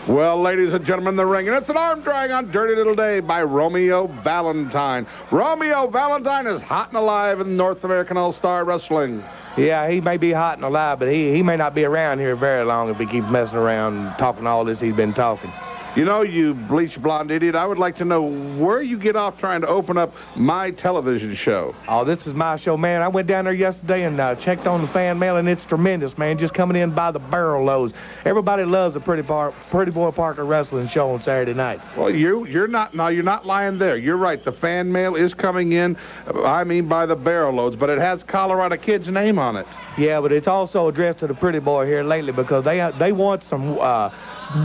Well, ladies and gentlemen, the ring, and it's an arm drag on Dirty Little Dave by Romeo Valentine. Romeo Valentine is hot and alive in North American All-Star Wrestling. Yeah, he may be hot and alive, but he may not be around here very long if he keeps messing around and talking all this he's been talking. You know, you bleach blonde idiot, I would like to know where you get off trying to open up my television show. Oh, this is my show, man. I went down there yesterday and checked on the fan mail, and it's tremendous, man. Just coming in by the barrel loads. Everybody loves the Pretty Boy Parker Wrestling show on Saturday nights. Well, you're not lying there. You're right. The fan mail is coming in, by the barrel loads, but it has Colorado Kid's name on it. Yeah, but it's also addressed to the Pretty Boy here lately because they want some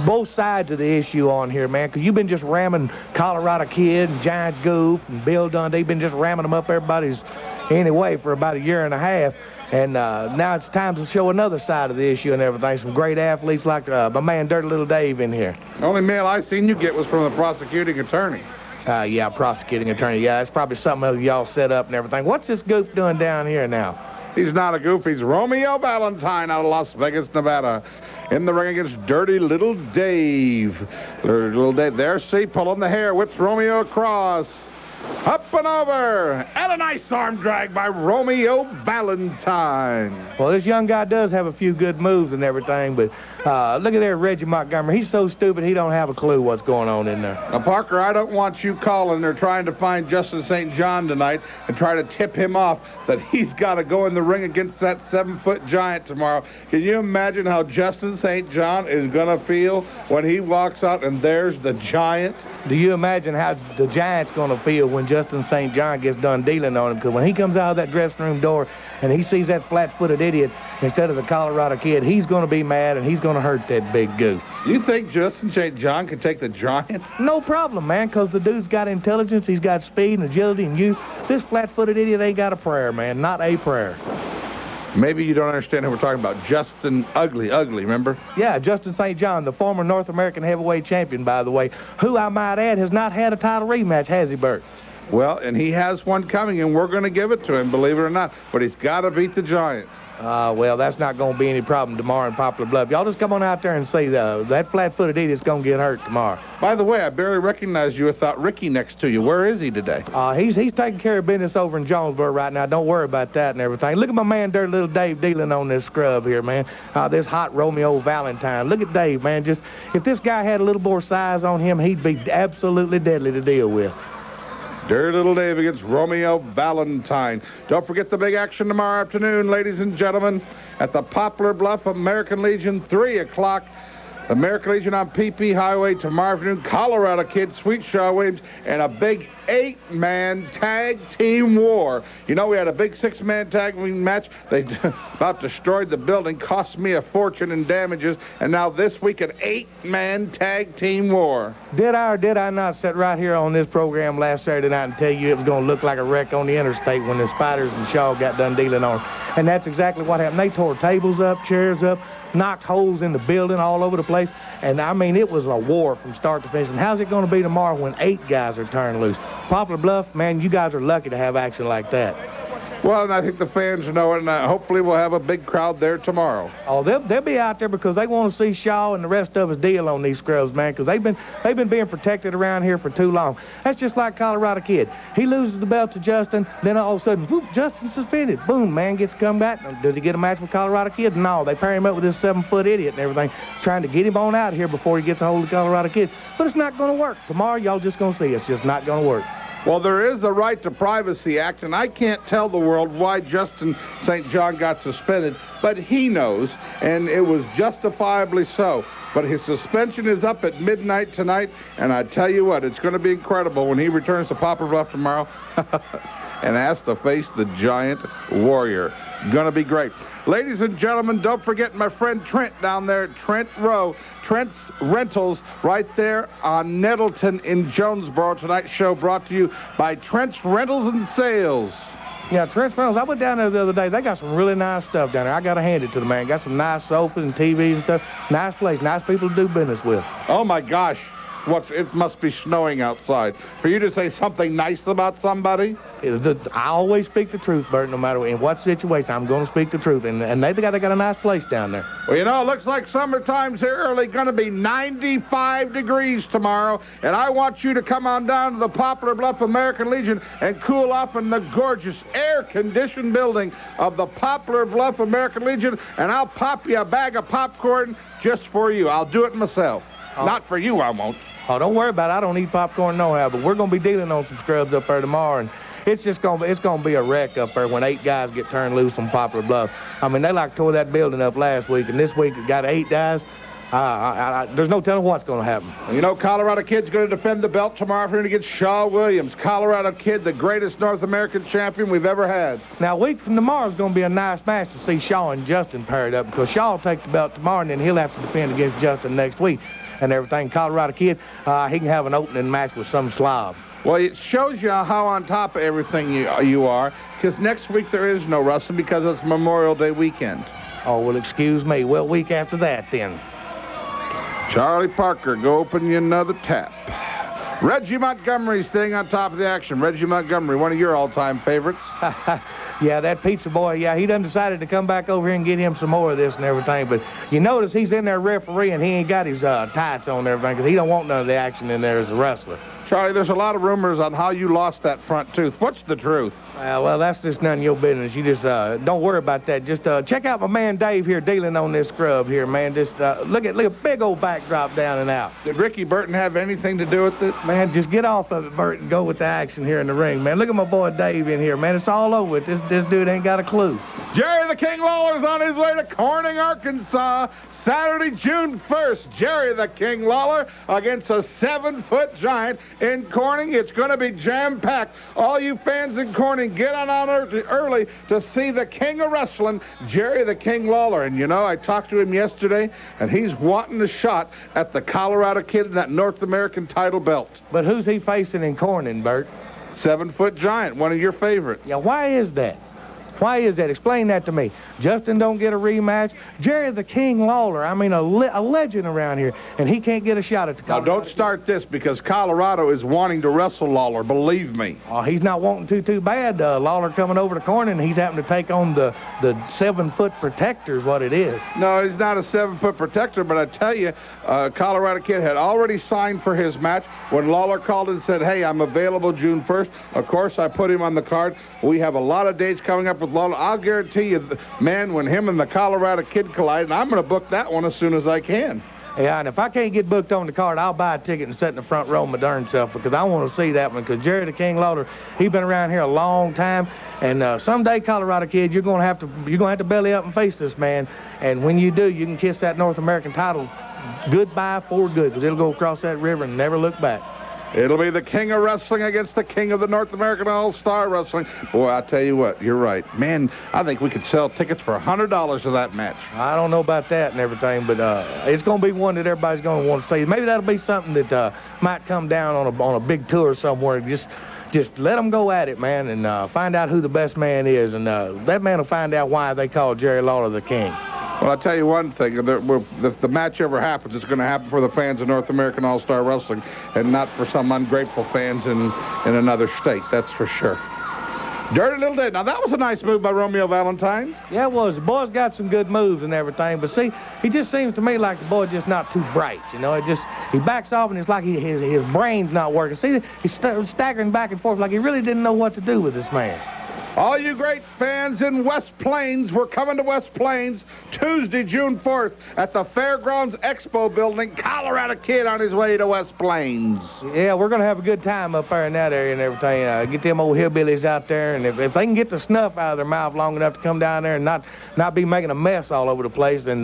both sides of the issue on here, man, because you've been just ramming Colorado Kid and Giant Goof and Bill Dundee. Been just ramming them up everybody's anyway for about a year and a half. And now it's time to show another side of the issue and everything. Some great athletes like my man Dirty Little Dave in here. The only mail I seen you get was from the prosecuting attorney. Yeah, prosecuting attorney. Yeah, that's probably something y'all set up and everything. What's this goof doing down here now? He's not a goof. He's Romeo Valentine out of Las Vegas, Nevada. In the ring against Dirty Little Dave. Dirty Little Dave, there, see, pulling the hair, whips Romeo across. Up and over, and a nice arm drag by Romeo Valentine. Well, this young guy does have a few good moves and everything, but look at there, Reggie Montgomery. He's so stupid he don't have a clue what's going on in there. Now, Parker, I don't want you calling. They're trying to find Justin St. John tonight and try to tip him off that he's got to go in the ring against that 7-foot giant tomorrow. Can you imagine how Justin St. John is going to feel when he walks out and there's the giant? Do you imagine how the giant's going to feel when Justin St. John gets done dealing on him? Because when he comes out of that dressing room door and he sees that flat-footed idiot instead of the Colorado Kid, he's going to be mad and he's going to hurt that big goof. You think Justin St. John can take the giant? No problem, man, because the dude's got intelligence, he's got speed and agility and youth. This flat-footed idiot ain't got a prayer, man, not a prayer. Maybe you don't understand who we're talking about. Justin Ugly, remember? Yeah, Justin St. John, the former North American heavyweight champion, by the way, who I might add has not had a title rematch, has he, Bert? Well, and he has one coming, and we're going to give it to him, believe it or not. But he's got to beat the giant. Well, that's not going to be any problem tomorrow in Poplar Bluff. Y'all just come on out there and see that flat-footed idiot's going to get hurt tomorrow. By the way, I barely recognized you without Ricky next to you. Where is he today? He's taking care of business over in Jonesboro right now. Don't worry about that and everything. Look at my man, Dirty Little Dave, dealing on this scrub here, man. This hot Romeo Valentine. Look at Dave, man. Just if this guy had a little more size on him, he'd be absolutely deadly to deal with. Dirty Little Dave against Romeo Valentine. Don't forget the big action tomorrow afternoon, ladies and gentlemen, at the Poplar Bluff American Legion, 3 o'clock. American Legion on PP Highway tomorrow afternoon. Colorado Kid, Sweet Shaw Williams, and a big 8-man tag team war. You know, we had a big 6-man tag team match. They about destroyed the building, cost me a fortune in damages, and now this week an 8-man tag team war. Did I or did I not sit right here on this program last Saturday night and tell you it was going to look like a wreck on the interstate when the Spiders and Shaw got done dealing on? And that's exactly what happened. They tore tables up, chairs up, knocked holes in the building all over the place. And, I mean, it was a war from start to finish. And how's it going to be tomorrow when 8 guys are turned loose? Poplar Bluff, man, you guys are lucky to have action like that. Well, and I think the fans know it, and hopefully we'll have a big crowd there tomorrow. Oh, they'll be out there because they want to see Shaw and the rest of us deal on these scrubs, man, because they've been being protected around here for too long. That's just like Colorado Kid. He loses the belt to Justin, then all of a sudden, whoop, Justin's suspended. Boom, man gets come back. Does he get a match with Colorado Kid? No, they pair him up with this 7-foot idiot and everything, trying to get him on out of here before he gets a hold of Colorado Kid. But it's not going to work. Tomorrow, y'all just going to see it's just not going to work. Well, there is the Right to Privacy Act, and I can't tell the world why Justin St. John got suspended, but he knows, and it was justifiably so. But his suspension is up at midnight tonight, and I tell you what, it's going to be incredible when he returns to Poplar Bluff tomorrow and has to face the Giant Warrior. Going to be great. Ladies and gentlemen, don't forget my friend Trent down there at Trent Row. Trent's Rentals right there on Nettleton in Jonesboro. Tonight's show brought to you by Trent's Rentals and Sales. Yeah, Trent's Rentals. I went down there the other day. They got some really nice stuff down there. I got to hand it to the man. Got some nice sofas and TVs and stuff. Nice place. Nice people to do business with. Oh, my gosh. it must be snowing outside. For you to say something nice about somebody? I always speak the truth, Bert, no matter in what situation. I'm going to speak the truth. And they got a nice place down there. Well, you know, it looks like summertime's here early. Going to be 95 degrees tomorrow. And I want you to come on down to the Poplar Bluff American Legion and cool off in the gorgeous air-conditioned building of the Poplar Bluff American Legion. And I'll pop you a bag of popcorn just for you. I'll do it myself. Oh. Not for you, I won't. Oh, don't worry about it. I don't eat popcorn no how, but we're going to be dealing on some scrubs up there tomorrow. And it's going to be a wreck up there when 8 guys get turned loose on Poplar Bluff. I mean, they tore that building up last week, and this week it got 8 guys. There's no telling what's going to happen. You know, Colorado Kid's going to defend the belt tomorrow afternoon against Shaw Williams. Colorado Kid, the greatest North American champion we've ever had. Now, a week from tomorrow is going to be a nice match to see Shaw and Justin paired up, because Shaw will take the belt tomorrow, and then he'll have to defend against Justin next week and everything. Colorado Kid, he can have an opening match with some slob. Well, it shows you how on top of everything you are, because next week there is no wrestling because it's Memorial Day weekend. Oh, well, excuse me. Well, week after that, then. Charlie Parker, go open you another tap. Reggie Montgomery staying on top of the action. Reggie Montgomery, one of your all-time favorites. Yeah, that pizza boy, yeah, he done decided to come back over here and get him some more of this and everything. But you notice he's in there refereeing. He ain't got his tights on and everything because he don't want none of the action in there as a wrestler. Charlie, there's a lot of rumors on how you lost that front tooth. What's the truth? Well, that's just none of your business. You just don't worry about that. Just check out my man Dave here dealing on this scrub here, man. Just look at big old backdrop down and out. Did Ricky Burton have anything to do with it? Man, just get off of it, Burton. Go with the action here in the ring, man. Look at my boy Dave in here, man. It's all over with. This dude ain't got a clue. Jerry the King Lawler's on his way to Corning, Arkansas, Saturday, June 1st. Jerry the King Lawler against a 7-foot giant in Corning. It's going to be jam-packed. All you fans in Corning, get on early to see the king of wrestling, Jerry the King Lawler. And, you know, I talked to him yesterday, and he's wanting a shot at the Colorado Kid in that North American title belt. But who's he facing in Corning, Bert? 7-foot giant, one of your favorites. Yeah, why is that? Why is that? Explain that to me. Justin don't get a rematch. Jerry the King Lawler, I mean, a legend around here, and he can't get a shot at the Colorado. Now, don't start this because Colorado is wanting to wrestle Lawler, believe me. Oh, he's not wanting too bad. Lawler coming over to Corning, and he's having to take on the 7-foot protector is what it is. No, he's not a 7-foot protector, but I tell you, Colorado Kid had already signed for his match. When Lawler called and said, hey, I'm available June 1st, of course, I put him on the card. We have a lot of dates coming up with Lawler. I'll guarantee you, man, when him and the Colorado Kid collide, and I'm going to book that one as soon as I can. Yeah, and if I can't get booked on the card, I'll buy a ticket and sit in the front row my darn self because I want to see that one. Because Jerry the King Lawler, he's been around here a long time, and someday, Colorado Kid, you're gonna have to belly up and face this man. And when you do, you can kiss that North American title goodbye for good because it'll go across that river and never look back. It'll be the king of wrestling against the king of the North American All-Star Wrestling. Boy, I tell you what, you're right. Man, I think we could sell tickets for $100 to that match. I don't know about that and everything, but it's going to be one that everybody's going to want to see. Maybe that'll be something that might come down on a big tour somewhere. Just let them go at it, man, and find out who the best man is. And that man will find out why they call Jerry Lawler the king. Well, I'll tell you one thing. If the match ever happens, it's going to happen for the fans of North American All-Star Wrestling and not for some ungrateful fans in another state. That's for sure. Dirty little day. Now, that was a nice move by Romeo Valentine. Yeah, it was. The boy's got some good moves and everything. But, see, he just seems to me like the boy's just not too bright. You know, he backs off, and it's like his brain's not working. See, he's staggering back and forth like he really didn't know what to do with this man. All you great fans in West Plains, we're coming to West Plains Tuesday, June 4th at the Fairgrounds Expo Building. Colorado Kid on his way to West Plains. Yeah, we're going to have a good time up there in that area and everything. Get them old hillbillies out there, and if they can get the snuff out of their mouth long enough to come down there and not be making a mess all over the place, then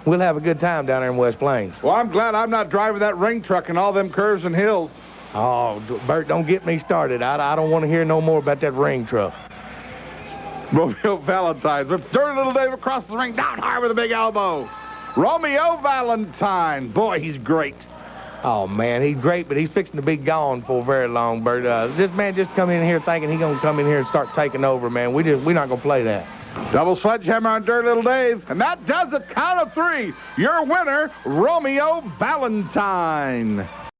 we'll have a good time down there in West Plains. Well, I'm glad I'm not driving that ring truck and all them curves and hills. Oh, Bert, don't get me started. I don't want to hear no more about that ring truck. Romeo Valentine with dirty little Dave across the ring, down hard with a big elbow. Romeo Valentine. Boy, he's great. Oh, man, he's great, but he's fixing to be gone for very long, Bert. This man just come in here thinking he's going to come in here and start taking over, man. We're not going to play that. Double sledgehammer on Dirty Little Dave. And that does it. Count of 3. Your winner, Romeo Valentine.